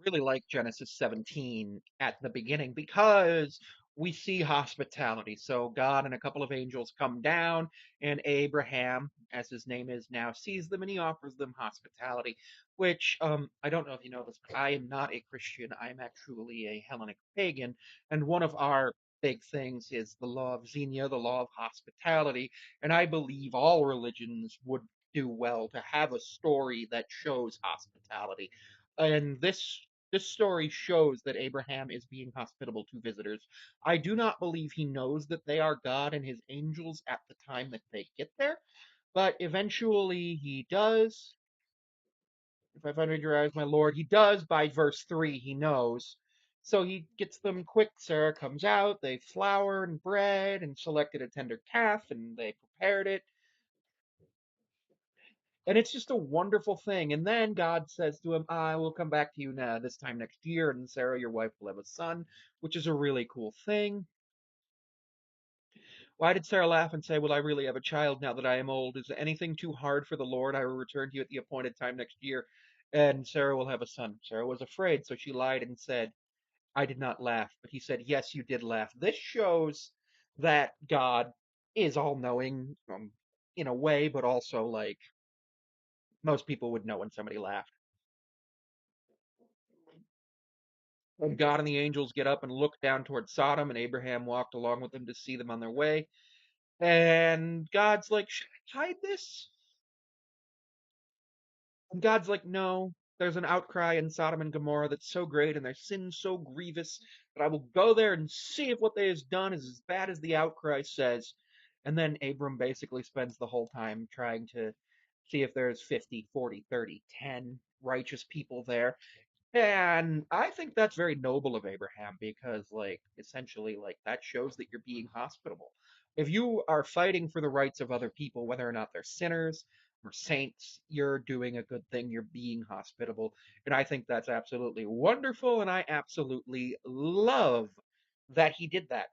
really like Genesis 17 at the beginning because we see hospitality. So God and a couple of angels come down, and Abraham, as his name is now, sees them and he offers them hospitality. Which I don't know if you know this, but I am not a Christian. I am actually a Hellenic pagan, and one of our big things is the law of Xenia, the law of hospitality. And I believe all religions would do well to have a story that shows hospitality. And this story shows that Abraham is being hospitable to visitors. I do not believe he knows that they are God and his angels at the time that they get there, but eventually he does. If I've entered your eyes, my Lord, he does by verse 3, he knows. So he gets them quick. Sarah comes out, they flour and bread and selected a tender calf and they prepared it. And it's just a wonderful thing. And then God says to him, I will come back to you now, this time next year, and Sarah, your wife, will have a son, which is a really cool thing. Why did Sarah laugh and say, will I really have a child now that I am old? Is anything too hard for the Lord? I will return to you at the appointed time next year, and Sarah will have a son. Sarah was afraid, so she lied and said, I did not laugh. But he said, yes, you did laugh. This shows that God is all knowing in a way, but also like most people would know when somebody laughed. And God and the angels get up and look down toward Sodom, and Abraham walked along with them to see them on their way. And God's like, should I hide this? And God's like, no. There's an outcry in Sodom and Gomorrah that's so great and their sin so grievous that I will go there and see if what they have done is as bad as the outcry says. And then Abram basically spends the whole time trying to see if there's 50, 40, 30, 10 righteous people there. And I think that's very noble of Abraham because, like, essentially, like, that shows that you're being hospitable. If you are fighting for the rights of other people, whether or not they're sinners or saints, you're doing a good thing. You're being hospitable. And I think that's absolutely wonderful. And I absolutely love that he did that.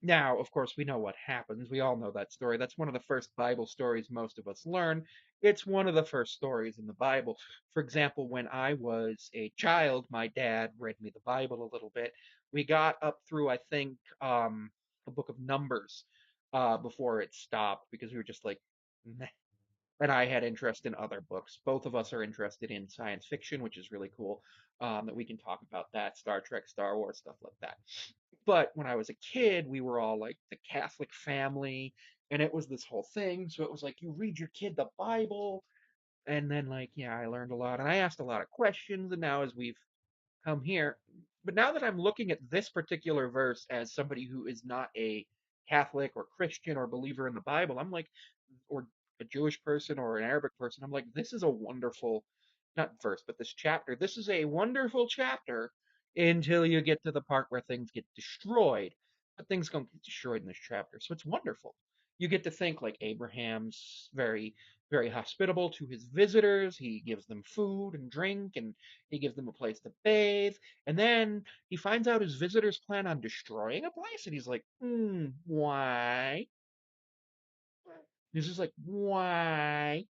Now, of course, we know what happens. We all know that story. That's one of the first Bible stories most of us learn. It's one of the first stories in the Bible. For example, when I was a child, my dad read me the Bible a little bit. We got up through, I think, the book of Numbers before it stopped because we were just like, meh. And I had interest in other books. Both of us are interested in science fiction, which is really cool. That we can talk about that, Star Trek, Star Wars, stuff like that. But when I was a kid, we were all like the Catholic family, and it was this whole thing. So it was like you read your kid the Bible, and then like yeah, I learned a lot, and I asked a lot of questions. And now as we've come here, but now that I'm looking at this particular verse as somebody who is not a Catholic or Christian or believer in the Bible, I'm like, or a Jewish person or an Arabic person, I'm like, this is a wonderful, not verse, but this chapter. This is a wonderful chapter until you get to the part where things get destroyed. But things don't get destroyed in this chapter, so it's wonderful. You get to think like Abraham's very, very hospitable to his visitors. He gives them food and drink, and he gives them a place to bathe. And then he finds out his visitors plan on destroying a place, and he's like, why? He's just like, why?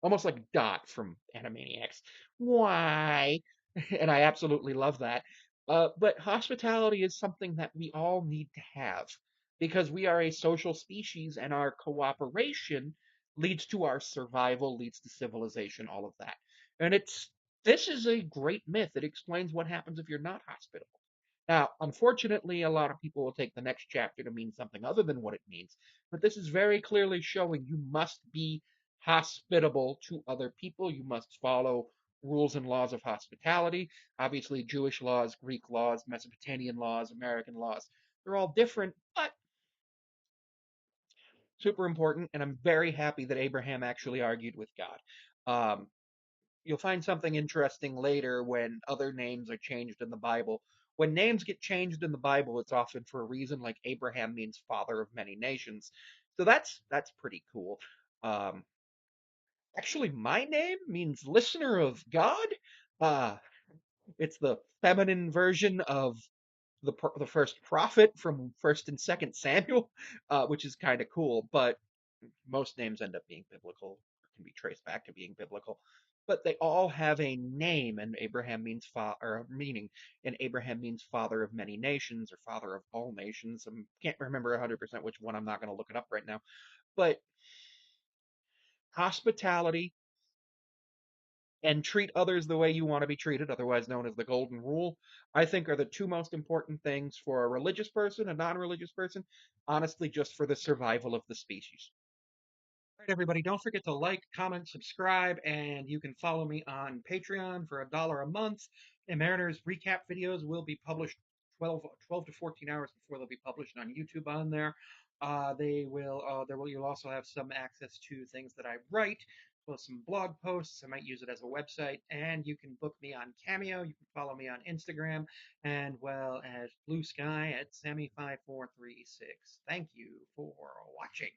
Almost like Dot from Animaniacs. Why? And I absolutely love that. But hospitality is something that we all need to have because we are a social species and our cooperation leads to our survival, leads to civilization, all of that. And this is a great myth. It explains what happens if you're not hospitable. Now, unfortunately, a lot of people will take the next chapter to mean something other than what it means, but this is very clearly showing you must be hospitable to other people. You must follow rules and laws of hospitality. Obviously, Jewish laws, Greek laws, Mesopotamian laws, American laws, they're all different, but super important. And I'm very happy that Abraham actually argued with God. Um, you'll find something interesting later when other names are changed in the Bible. When names get changed in the Bible, it's often for a reason, like Abraham means father of many nations. So that's pretty cool. Um, Actually, my name means listener of God. Uh, it's the feminine version of the first prophet from First and Second Samuel, which is kind of cool. But most names end up being biblical, or can be traced back to being biblical. but they all have a name, and Abraham means or meaning, and Abraham means father of many nations or father of all nations. I can't remember 100% which one. I'm not going to look it up right now. But hospitality and treat others the way you want to be treated, otherwise known as the golden rule, I think are the two most important things for a religious person, a non-religious person, honestly, just for the survival of the species. All right, everybody, don't forget to like, comment, subscribe, and you can follow me on Patreon for $1 a month. And Mariners recap videos will be published 12 to 14 hours before they'll be published on YouTube on there. You'll also have some access to things that I write, well, some blog posts. I might use it as a website, and you can book me on Cameo. You can follow me on Instagram, and well as Blue Sky at Sammy5436. Thank you for watching.